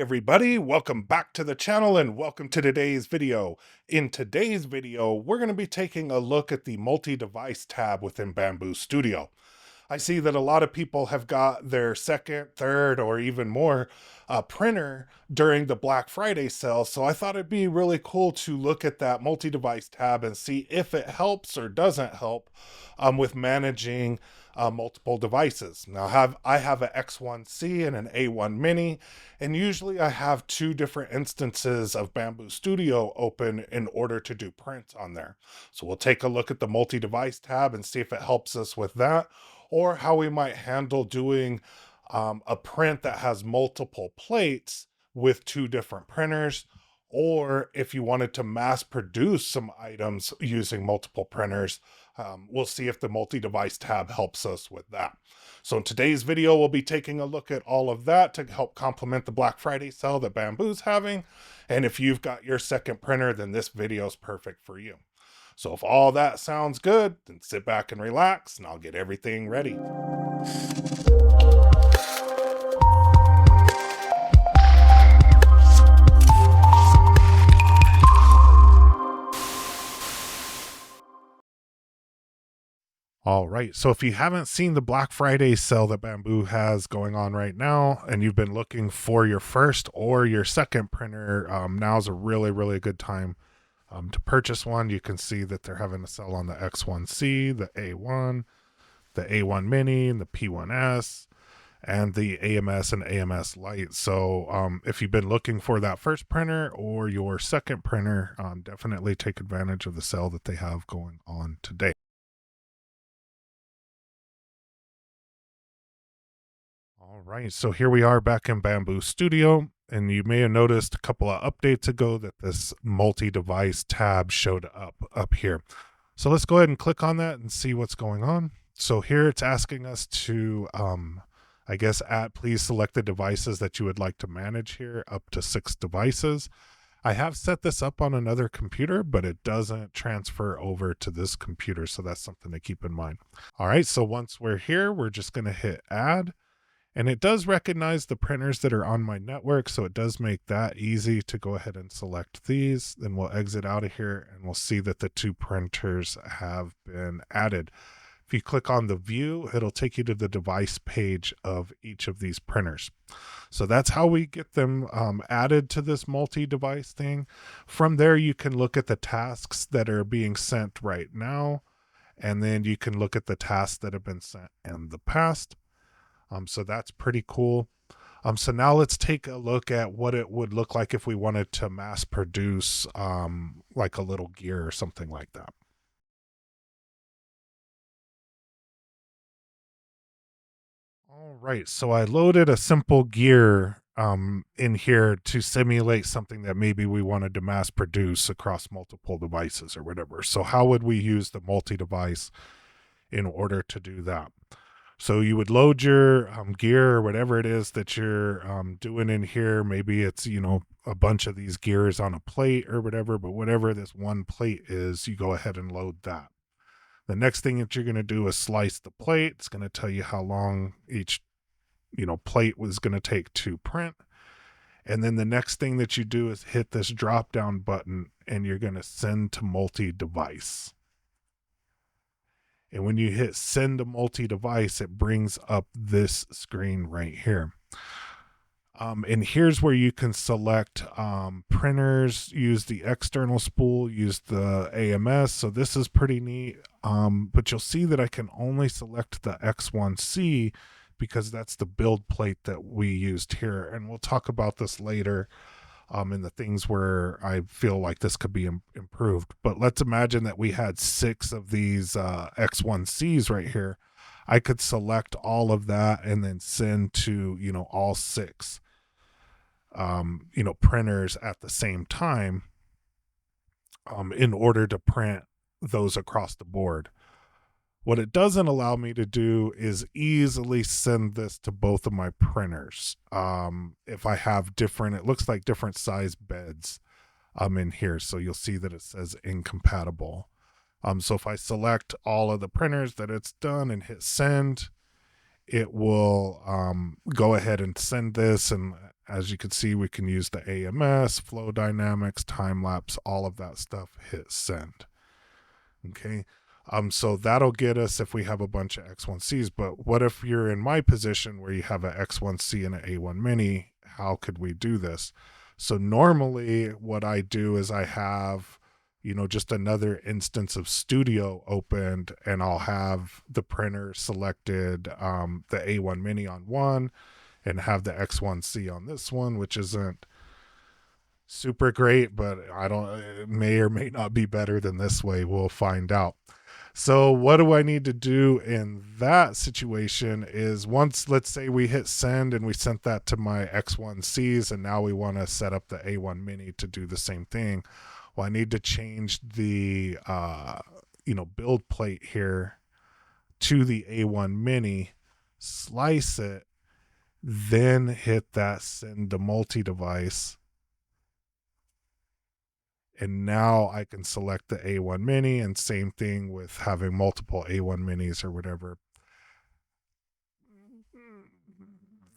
everybody, welcome back to the channel and welcome to today's video. In today's video, we're going to be taking a look at the multi-device tab within Bambu Studio. I see that a lot of people have got their second, third, or even more printer during the Black Friday sale, so I thought it'd be really cool to look at that multi-device tab and see if it helps or doesn't help with managing multiple devices. Now I have an X1C and an A1 Mini, and usually I have two different instances of Bambu Studio open in order to do prints on there. So we'll take a look at the multi-device tab and see if it helps us with that, or how we might handle doing a print that has multiple plates with two different printers, or if you wanted to mass produce some items using multiple printers. We'll see if the multi-device tab helps us with that. So in today's video, we'll be taking a look at all of that to help complement the Black Friday sale that Bambu's having. And if you've got your second printer, then this video is perfect for you. So if all that sounds good, then sit back and relax and I'll get everything ready. All right, so if you haven't seen the Black Friday sale that Bambu has going on right now, and you've been looking for your first or your second printer, now's a really good time to purchase one. You can see that they're having a sale on the X1C, the A1, the A1 Mini, and the P1S, and the AMS and AMS Lite. So if you've been looking for that first printer or your second printer, definitely take advantage of the sale that they have going on today. All right, so here we are back in Bambu Studio, and you may have noticed a couple of updates ago that this multi-device tab showed up here. So let's go ahead and click on that and see what's going on. So here it's asking us to, I guess, please select the devices that you would like to manage here, up to 6 devices. I have set this up on another computer, but it doesn't transfer over to this computer, so that's something to keep in mind. All right, so once we're here, we're just going to hit add. And it does recognize the printers that are on my network, so it does make that easy to go ahead and select these. Then we'll exit out of here and we'll see that the 2 printers have been added. If you click on the view, it'll take you to the device page of each of these printers. So that's how we get them added to this multi-device thing. From there, you can look at the tasks that are being sent right now, and then you can look at the tasks that have been sent in the past. So that's pretty cool. So now let's take a look at what it would look like if we wanted to mass produce like a little gear or something like that. All right, so I loaded a simple gear in here to simulate something that maybe we wanted to mass produce across multiple devices or whatever. So how would we use the multi-device in order to do that? So you would load your gear or whatever it is that you're doing in here. Maybe it's, a bunch of these gears on a plate or whatever, but whatever this one plate is, you go ahead and load that. The next thing that you're going to do is slice the plate. It's going to tell you how long each, plate was going to take to print. And then the next thing that you do is hit this drop down button and you're going to send to multi-device. And when you hit send to multi-device, it brings up this screen right here. And here's where you can select printers, use the external spool, use the AMS. So this is pretty neat. But you'll see that I can only select the X1C because that's the build plate that we used here. And we'll talk about this later in the things where I feel like this could be improved. But let's imagine that we had 6 of these X1Cs right here. I could select all of that and then send to, all 6, printers at the same time in order to print those across the board. What it doesn't allow me to do is easily send this to both of my printers. If I have it looks like different size beds in here. So you'll see that it says incompatible. So if I select all of the printers that it's done and hit send, it will go ahead and send this, and as you can see, we can use the AMS, flow dynamics, time lapse, all of that stuff, hit send. Okay. So that'll get us if we have a bunch of X1Cs. But what if you're in my position where you have an X1C and an A1 Mini? How could we do this? So normally what I do is I have, just another instance of Studio opened, and I'll have the printer selected, the A1 Mini on one, and have the X1C on this one, which isn't super great, but it may or may not be better than this way. We'll find out. So what do I need to do in that situation is, once, let's say we hit send and we sent that to my X1Cs, and now we want to set up the A1 Mini to do the same thing. Well, I need to change the build plate here to the A1 Mini, slice it, then hit that send to multi-device. And now I can select the A1 Mini, and same thing with having multiple A1 Minis or whatever.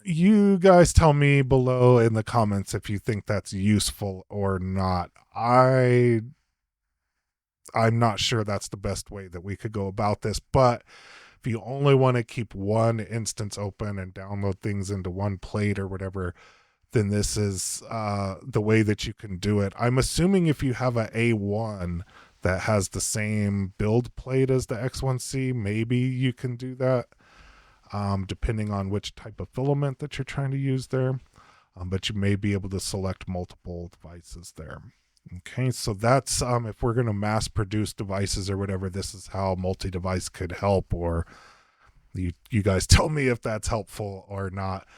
You guys tell me below in the comments if you think that's useful or not. I'm not sure that's the best way that we could go about this, but if you only want to keep one instance open and download things into one plate or whatever, then this is the way that you can do it. I'm assuming if you have an A1 that has the same build plate as the X1C, maybe you can do that, depending on which type of filament that you're trying to use there. But you may be able to select multiple devices there. Okay, so that's if we're going to mass produce devices or whatever, this is how multi-device could help, or you guys tell me if that's helpful or not.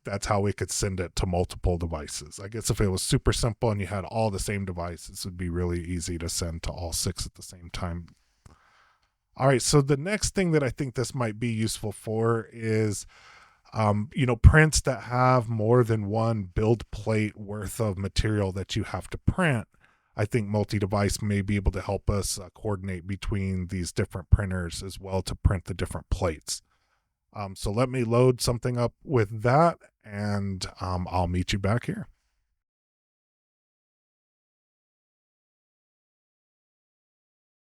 That's how we could send it to multiple devices. I guess if it was super simple and you had all the same devices, it would be really easy to send to all 6 at the same time. All right, so the next thing that I think this might be useful for is, prints that have more than one build plate worth of material that you have to print. I think multi-device may be able to help us coordinate between these different printers as well to print the different plates. So let me load something up with that, and I'll meet you back here.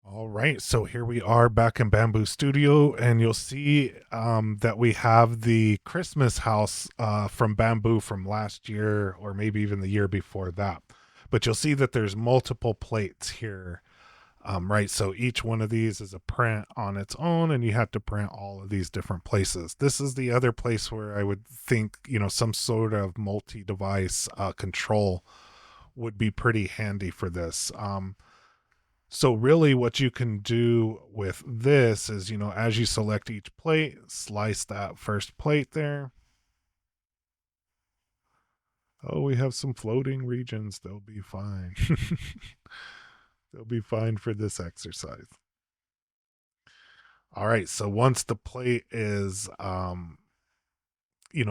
All right, so here we are back in Bamboo Studio, and you'll see that we have the Christmas house from Bamboo from last year, or maybe even the year before that. But you'll see that there's multiple plates here. Right, so each one of these is a print on its own, and you have to print all of these different places. This is the other place where I would think, some sort of multi-device control would be pretty handy for this. So really what you can do with this is, as you select each plate, slice that first plate there. Oh, we have some floating regions. They'll be fine. They'll be fine for this exercise. All right, so once the plate is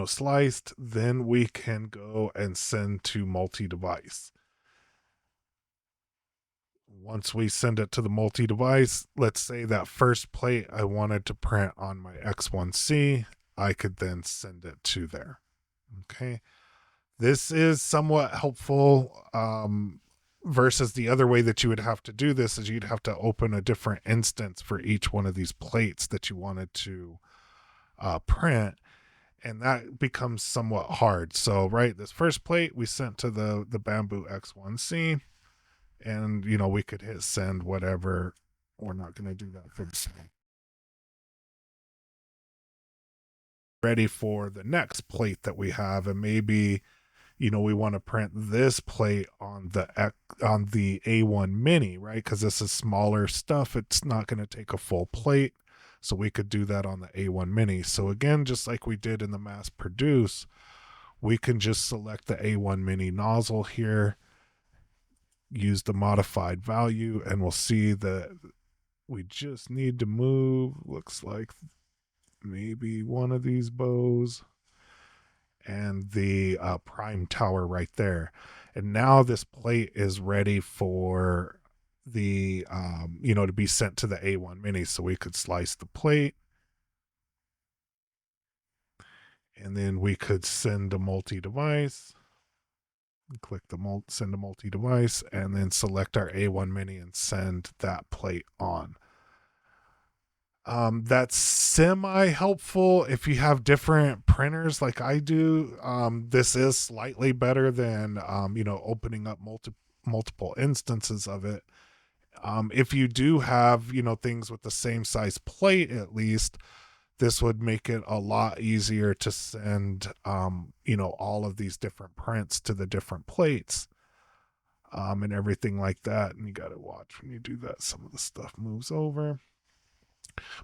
sliced, then we can go and send to multi-device. Once we send it to the multi-device, let's say that first plate I wanted to print on my X1C, I could then send it to there. Okay, this is somewhat helpful versus the other way that you would have to do this is you'd have to open a different instance for each one of these plates that you wanted to print, and that becomes somewhat hard. So right, this first plate we sent to the Bamboo X1C, and we could hit send whatever. We're not going to do that for this one. Ready for the next plate that we have, and maybe we want to print this plate on the A1 Mini, right? Because this is smaller stuff. It's not going to take a full plate. So we could do that on the A1 Mini. So again, just like we did in the mass produce, we can just select the A1 Mini nozzle here, use the modified value, and we'll see that we just need to move, looks like maybe one of these bows, and the prime tower right there. And now this plate is ready for the to be sent to the A1 Mini. So we could slice the plate, And then we could send a multi-device. Click the send a multi-device, and then select our A1 Mini and send that plate on. That's semi helpful if you have different printers like I do. This is slightly better than opening up multiple instances of it. If you do have things with the same size plate, at least this would make it a lot easier to send all of these different prints to the different plates, and everything like that. And you got to watch when you do that, some of the stuff moves over.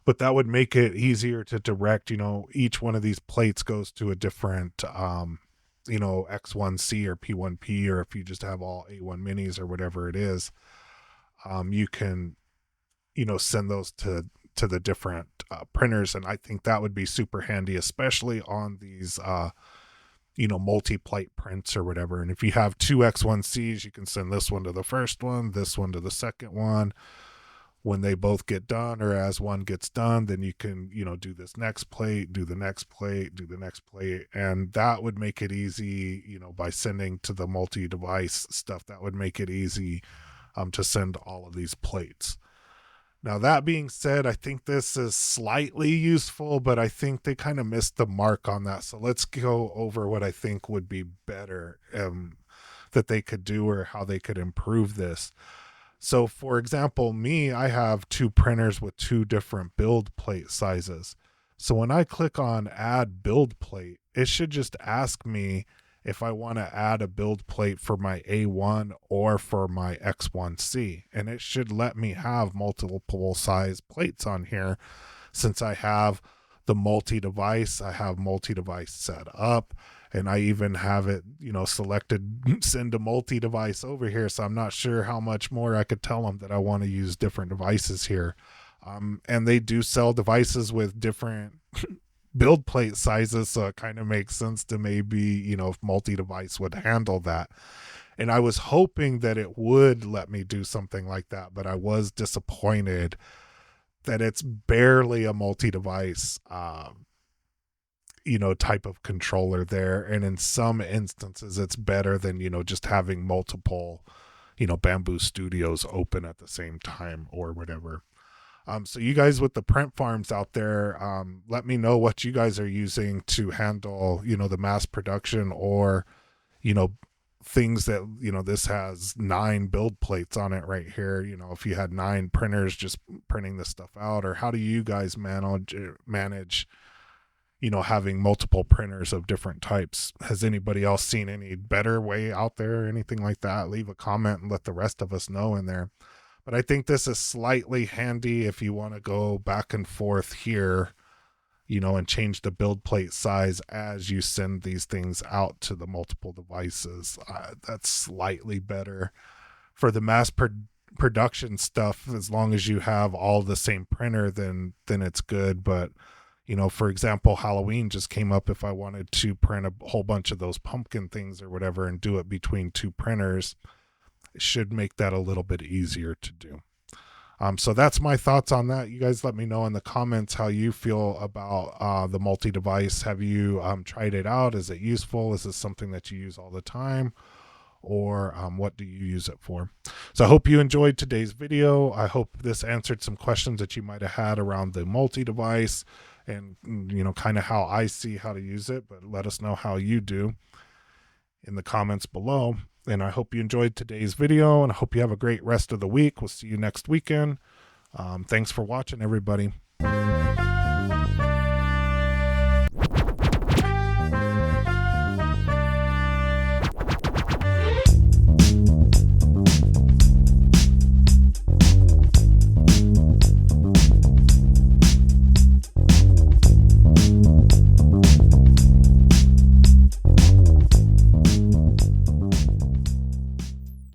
But that would make it easier to direct, each one of these plates goes to a different X1C or P1P, or if you just have all A1 minis or whatever it is, you can send those to the different printers. And I think that would be super handy, especially on these multi-plate prints or whatever. And if you have two X1Cs, you can send this one to the first one, this one to the second one. When they both get done, or as one gets done, then you can do this next plate, do the next plate, do the next plate. And that would make it easy, by sending to the multi-device stuff, that would make it easy to send all of these plates. Now, that being said, I think this is slightly useful, but I think they kind of missed the mark on that. So let's go over what I think would be better that they could do, or how they could improve this. So for example, I have two printers with two different build plate sizes. So when I click on add build plate, it should just ask me if I want to add a build plate for my A1 or for my X1C. And it should let me have multiple size plates on here. Since I have the multi-device, I have multi-device set up, and I even have it, selected send a multi-device over here. So I'm not sure how much more I could tell them that I want to use different devices here. And they do sell devices with different build plate sizes, so it kind of makes sense to maybe, if multi-device would handle that. And I was hoping that it would let me do something like that, but I was disappointed that it's barely a multi-device type of controller there. And in some instances it's better than just having multiple Bamboo Studios open at the same time or whatever. So you guys with the print farms out there, let me know what you guys are using to handle the mass production, or things that this has 9 build plates on it right here. If you had 9 printers just printing this stuff out, or how do you guys manage having multiple printers of different types? Has anybody else seen any better way out there or anything like that? Leave a comment and let the rest of us know in there. But I think this is slightly handy if you want to go back and forth here, and change the build plate size as you send these things out to the multiple devices. That's slightly better. For the mass production stuff, as long as you have all the same printer, then it's good. But for example, Halloween just came up. If I wanted to print a whole bunch of those pumpkin things or whatever and do it between 2 printers, it should make that a little bit easier to do. So that's my thoughts on that. You guys let me know in the comments how you feel about the multi-device. Have you tried it out? Is it useful? Is this something that you use all the time? Or what do you use it for? So I hope you enjoyed today's video. I hope this answered some questions that you might have had around the multi-device, and kind of how I see how to use it. But let us know how you do in the comments below. And I hope you enjoyed today's video, and I hope you have a great rest of the week. We'll see you next weekend. Thanks for watching, everybody.